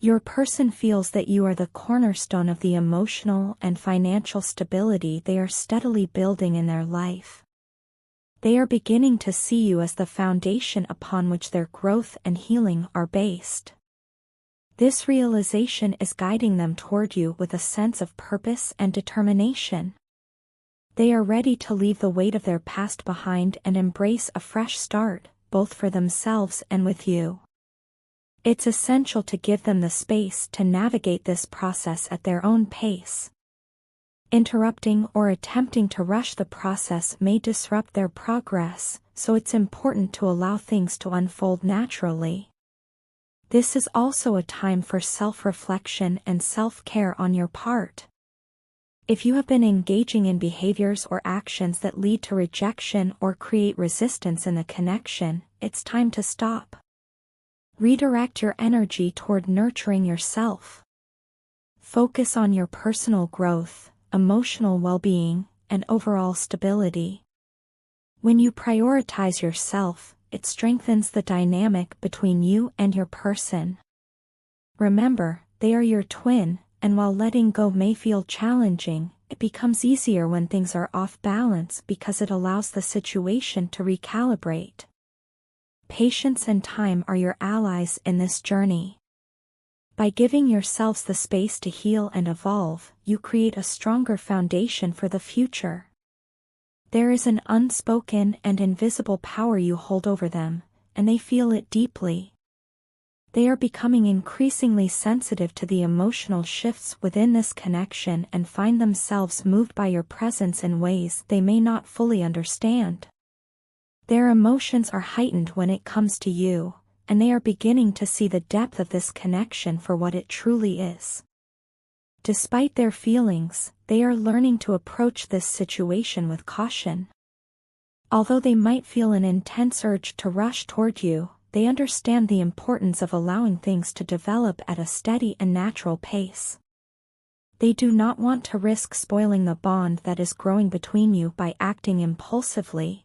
Your person feels that you are the cornerstone of the emotional and financial stability they are steadily building in their life. They are beginning to see you as the foundation upon which their growth and healing are based. This realization is guiding them toward you with a sense of purpose and determination. They are ready to leave the weight of their past behind and embrace a fresh start, both for themselves and with you. It's essential to give them the space to navigate this process at their own pace. Interrupting or attempting to rush the process may disrupt their progress, so it's important to allow things to unfold naturally. This is also a time for self-reflection and self-care on your part. If you have been engaging in behaviors or actions that lead to rejection or create resistance in the connection, it's time to stop. Redirect your energy toward nurturing yourself. Focus on your personal growth, emotional well-being, and overall stability. When you prioritize yourself, it strengthens the dynamic between you and your person. Remember, they are your twin, and while letting go may feel challenging, it becomes easier when things are off balance because it allows the situation to recalibrate. Patience and time are your allies in this journey. By giving yourselves the space to heal and evolve, you create a stronger foundation for the future. There is an unspoken and invisible power you hold over them, and they feel it deeply. They are becoming increasingly sensitive to the emotional shifts within this connection and find themselves moved by your presence in ways they may not fully understand. Their emotions are heightened when it comes to you, and they are beginning to see the depth of this connection for what it truly is. Despite their feelings, they are learning to approach this situation with caution. Although they might feel an intense urge to rush toward you, they understand the importance of allowing things to develop at a steady and natural pace. They do not want to risk spoiling the bond that is growing between you by acting impulsively.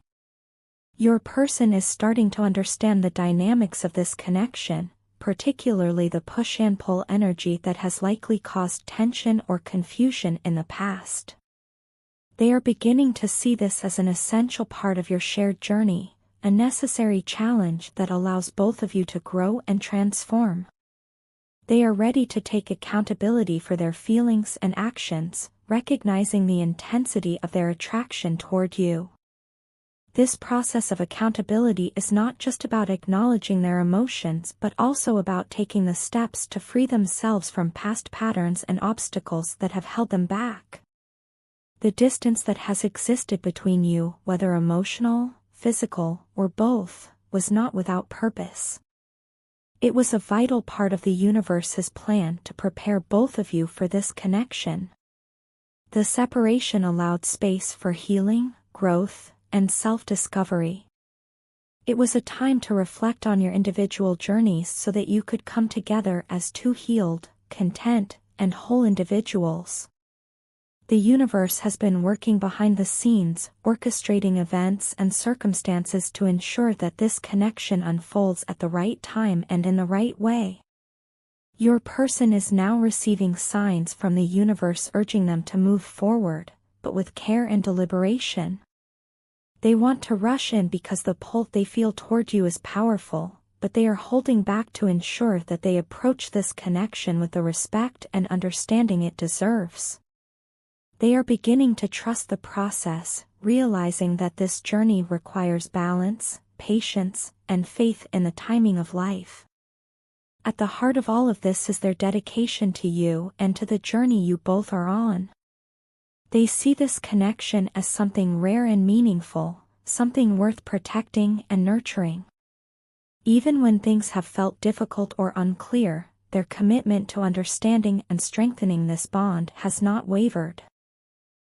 Your person is starting to understand the dynamics of this connection, particularly the push and pull energy that has likely caused tension or confusion in the past. They are beginning to see this as an essential part of your shared journey, a necessary challenge that allows both of you to grow and transform. They are ready to take accountability for their feelings and actions, recognizing the intensity of their attraction toward you. This process of accountability is not just about acknowledging their emotions but also about taking the steps to free themselves from past patterns and obstacles that have held them back. The distance that has existed between you, whether emotional, physical, or both, was not without purpose. It was a vital part of the universe's plan to prepare both of you for this connection. The separation allowed space for healing, growth, and self-discovery. It was a time to reflect on your individual journeys so that you could come together as two healed, content, and whole individuals. The universe has been working behind the scenes, orchestrating events and circumstances to ensure that this connection unfolds at the right time and in the right way. Your person is now receiving signs from the universe urging them to move forward, but with care and deliberation. They want to rush in because the pull they feel toward you is powerful, but they are holding back to ensure that they approach this connection with the respect and understanding it deserves. They are beginning to trust the process, realizing that this journey requires balance, patience, and faith in the timing of life. At the heart of all of this is their dedication to you and to the journey you both are on. They see this connection as something rare and meaningful, something worth protecting and nurturing. Even when things have felt difficult or unclear, their commitment to understanding and strengthening this bond has not wavered.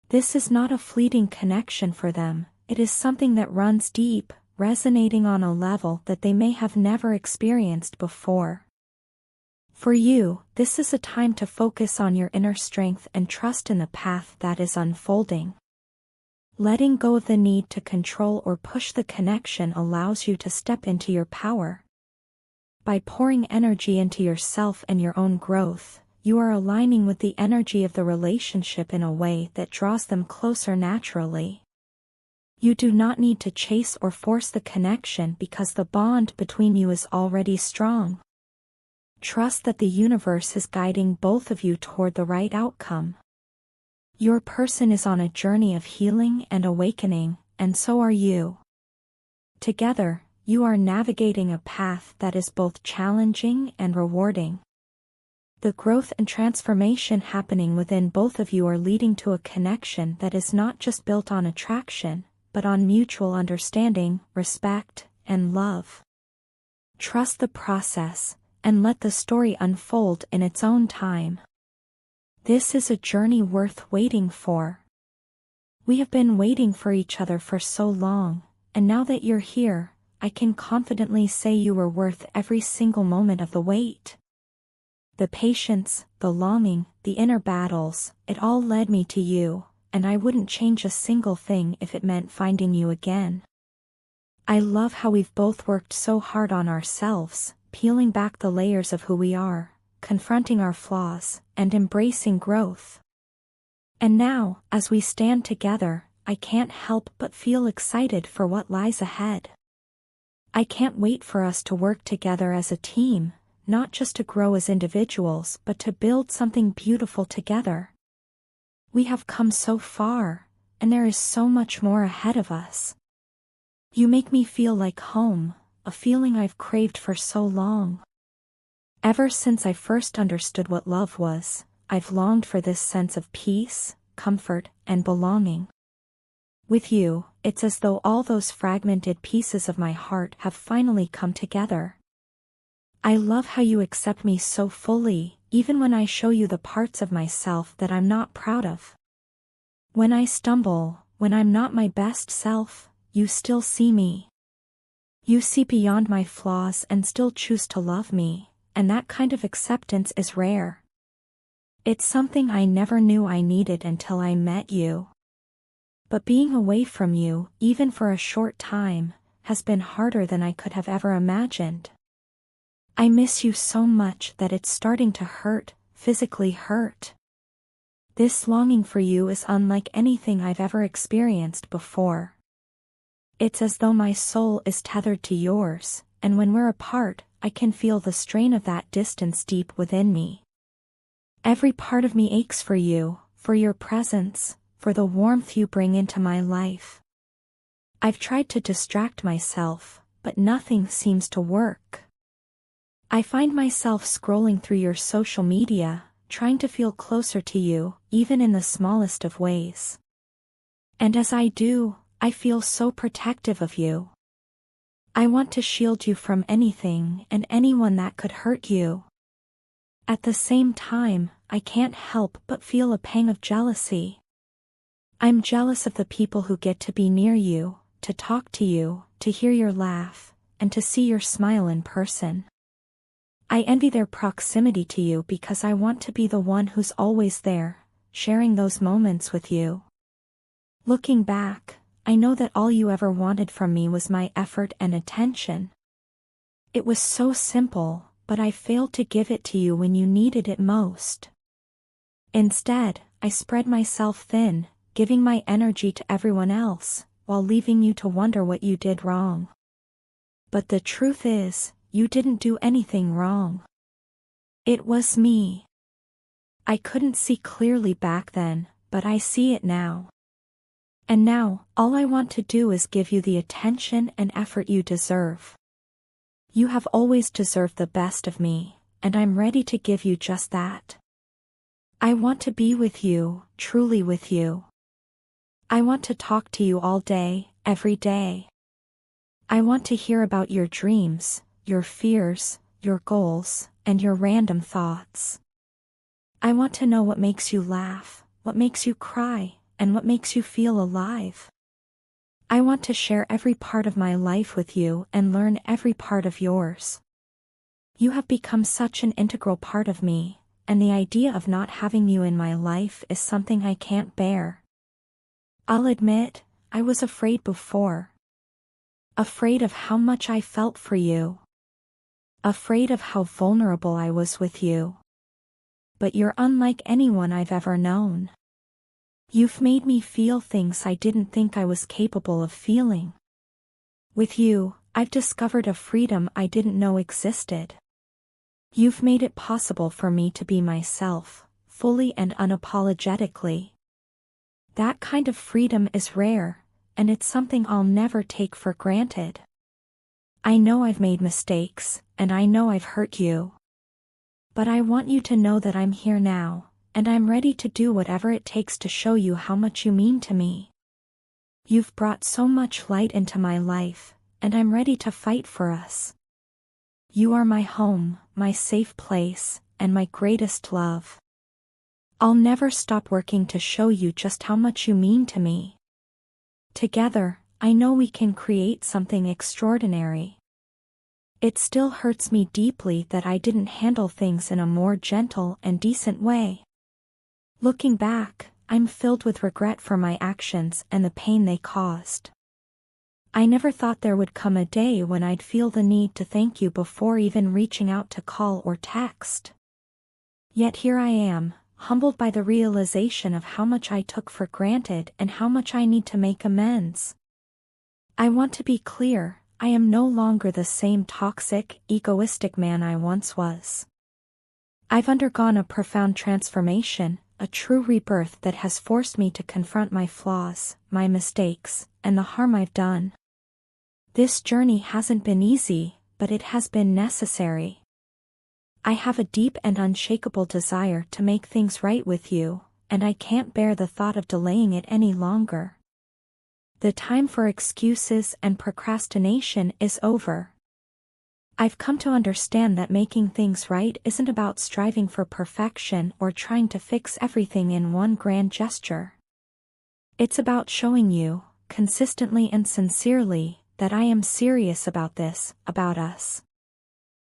This is not a fleeting connection for them, it is something that runs deep, resonating on a level that they may have never experienced before. For you, this is a time to focus on your inner strength and trust in the path that is unfolding. Letting go of the need to control or push the connection allows you to step into your power. By pouring energy into yourself and your own growth, you are aligning with the energy of the relationship in a way that draws them closer naturally. You do not need to chase or force the connection because the bond between you is already strong. Trust that the universe is guiding both of you toward the right outcome. Your person is on a journey of healing and awakening, and so are you. Together, you are navigating a path that is both challenging and rewarding. The growth and transformation happening within both of you are leading to a connection that is not just built on attraction, but on mutual understanding, respect, and love. Trust the process, and let the story unfold in its own time. This is a journey worth waiting for. We have been waiting for each other for so long, and now that you're here, I can confidently say you were worth every single moment of the wait. The patience, the longing, the inner battles, it all led me to you, and I wouldn't change a single thing if it meant finding you again. I love how we've both worked so hard on ourselves, peeling back the layers of who we are, confronting our flaws, and embracing growth. And now, as we stand together, I can't help but feel excited for what lies ahead. I can't wait for us to work together as a team, not just to grow as individuals but to build something beautiful together. We have come so far, and there is so much more ahead of us. You make me feel like home, a feeling I've craved for so long. Ever since I first understood what love was, I've longed for this sense of peace, comfort, and belonging. With you, it's as though all those fragmented pieces of my heart have finally come together. I love how you accept me so fully, even when I show you the parts of myself that I'm not proud of. When I stumble, when I'm not my best self, you still see me. You see beyond my flaws and still choose to love me, and that kind of acceptance is rare. It's something I never knew I needed until I met you. But being away from you, even for a short time, has been harder than I could have ever imagined. I miss you so much that it's starting to hurt, physically hurt. This longing for you is unlike anything I've ever experienced before. It's as though my soul is tethered to yours, and when we're apart, I can feel the strain of that distance deep within me. Every part of me aches for you, for your presence, for the warmth you bring into my life. I've tried to distract myself, but nothing seems to work. I find myself scrolling through your social media, trying to feel closer to you, even in the smallest of ways. And as I do, I feel so protective of you. I want to shield you from anything and anyone that could hurt you. At the same time, I can't help but feel a pang of jealousy. I'm jealous of the people who get to be near you, to talk to you, to hear your laugh, and to see your smile in person. I envy their proximity to you because I want to be the one who's always there, sharing those moments with you. Looking back, I know that all you ever wanted from me was my effort and attention. It was so simple, but I failed to give it to you when you needed it most. Instead, I spread myself thin, giving my energy to everyone else, while leaving you to wonder what you did wrong. But the truth is, you didn't do anything wrong. It was me. I couldn't see clearly back then, but I see it now. And now, all I want to do is give you the attention and effort you deserve. You have always deserved the best of me, and I'm ready to give you just that. I want to be with you, truly with you. I want to talk to you all day, every day. I want to hear about your dreams, your fears, your goals, and your random thoughts. I want to know what makes you laugh, what makes you cry, and what makes you feel alive. I want to share every part of my life with you and learn every part of yours. You have become such an integral part of me, and the idea of not having you in my life is something I can't bear. I'll admit, I was afraid before. Afraid of how much I felt for you. afraid of how vulnerable I was with you. But you're unlike anyone I've ever known. You've made me feel things I didn't think I was capable of feeling. With you, I've discovered a freedom I didn't know existed. You've made it possible for me to be myself, fully and unapologetically. That kind of freedom is rare, and it's something I'll never take for granted. I know I've made mistakes, and I know I've hurt you. But I want you to know that I'm here now, and I'm ready to do whatever it takes to show you how much you mean to me. You've brought so much light into my life, and I'm ready to fight for us. You are my home, my safe place, and my greatest love. I'll never stop working to show you just how much you mean to me. Together, I know we can create something extraordinary. It still hurts me deeply that I didn't handle things in a more gentle and decent way. Looking back, I'm filled with regret for my actions and the pain they caused. I never thought there would come a day when I'd feel the need to thank you before even reaching out to call or text. Yet here I am, humbled by the realization of how much I took for granted and how much I need to make amends. I want to be clear, I am no longer the same toxic, egoistic man I once was. I've undergone a profound transformation, a true rebirth that has forced me to confront my flaws, my mistakes, and the harm I've done. This journey hasn't been easy, but it has been necessary. I have a deep and unshakable desire to make things right with you, and I can't bear the thought of delaying it any longer. The time for excuses and procrastination is over. I've come to understand that making things right isn't about striving for perfection or trying to fix everything in one grand gesture. It's about showing you, consistently and sincerely, that I am serious about this, about us.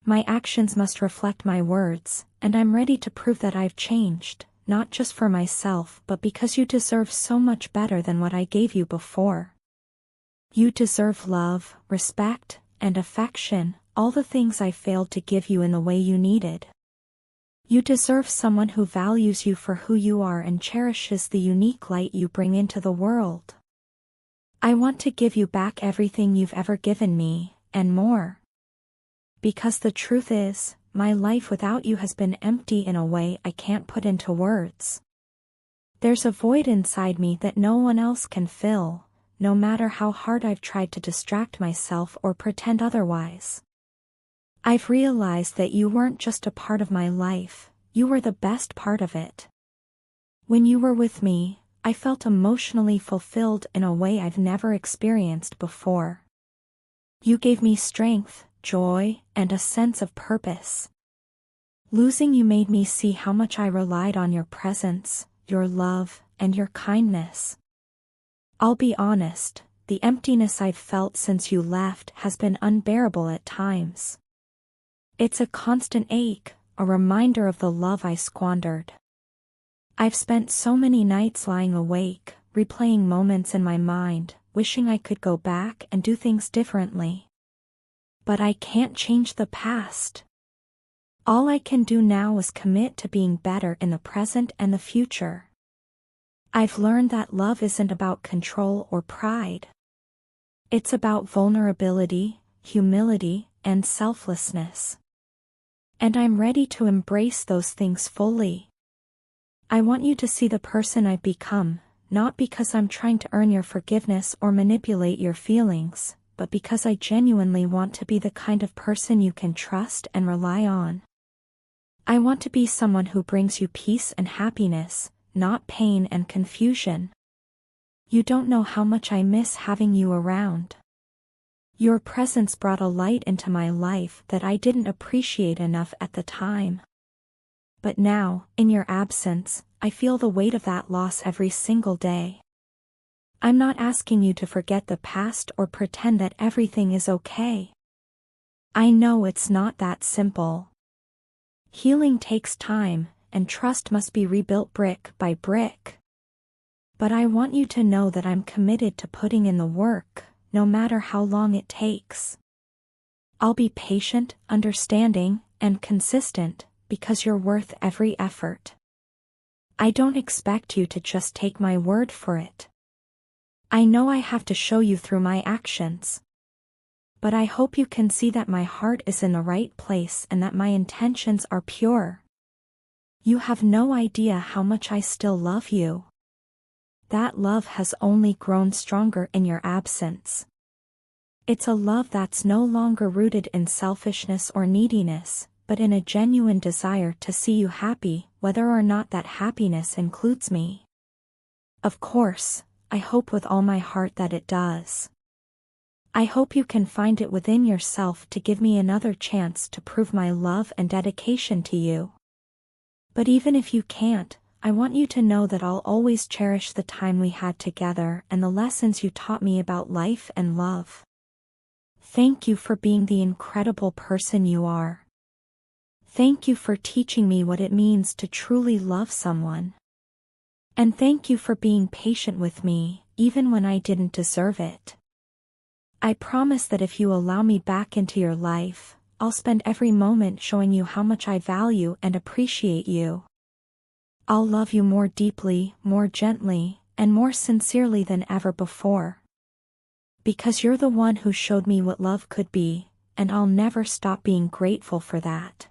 My actions must reflect my words, and I'm ready to prove that I've changed, not just for myself but because you deserve so much better than what I gave you before. You deserve love, respect, and affection, all the things I failed to give you in the way you needed. You deserve someone who values you for who you are and cherishes the unique light you bring into the world. I want to give you back everything you've ever given me, and more. Because the truth is, my life without you has been empty in a way I can't put into words. There's a void inside me that no one else can fill, no matter how hard I've tried to distract myself or pretend otherwise. I've realized that you weren't just a part of my life, you were the best part of it. When you were with me, I felt emotionally fulfilled in a way I've never experienced before. You gave me strength, joy, and a sense of purpose. Losing you made me see how much I relied on your presence, your love, and your kindness. I'll be honest, the emptiness I've felt since you left has been unbearable at times. It's a constant ache, a reminder of the love I squandered. I've spent so many nights lying awake, replaying moments in my mind, wishing I could go back and do things differently. But I can't change the past. All I can do now is commit to being better in the present and the future. I've learned that love isn't about control or pride. It's about vulnerability, humility, and selflessness. And I'm ready to embrace those things fully. I want you to see the person I've become, not because I'm trying to earn your forgiveness or manipulate your feelings, but because I genuinely want to be the kind of person you can trust and rely on. I want to be someone who brings you peace and happiness, not pain and confusion. You don't know how much I miss having you around. Your presence brought a light into my life that I didn't appreciate enough at the time. But now, in your absence, I feel the weight of that loss every single day. I'm not asking you to forget the past or pretend that everything is okay. I know it's not that simple. Healing takes time, and trust must be rebuilt brick by brick. But I want you to know that I'm committed to putting in the work, no matter how long it takes. I'll be patient, understanding, and consistent, because you're worth every effort. I don't expect you to just take my word for it. I know I have to show you through my actions. But I hope you can see that my heart is in the right place and that my intentions are pure. You have no idea how much I still love you. That love has only grown stronger in your absence. It's a love that's no longer rooted in selfishness or neediness, but in a genuine desire to see you happy, whether or not that happiness includes me. Of course, I hope with all my heart that it does. I hope you can find it within yourself to give me another chance to prove my love and dedication to you. But even if you can't, I want you to know that I'll always cherish the time we had together and the lessons you taught me about life and love. Thank you for being the incredible person you are. Thank you for teaching me what it means to truly love someone. And thank you for being patient with me, even when I didn't deserve it. I promise that if you allow me back into your life, I'll spend every moment showing you how much I value and appreciate you. I'll love you more deeply, more gently, and more sincerely than ever before. Because you're the one who showed me what love could be, and I'll never stop being grateful for that.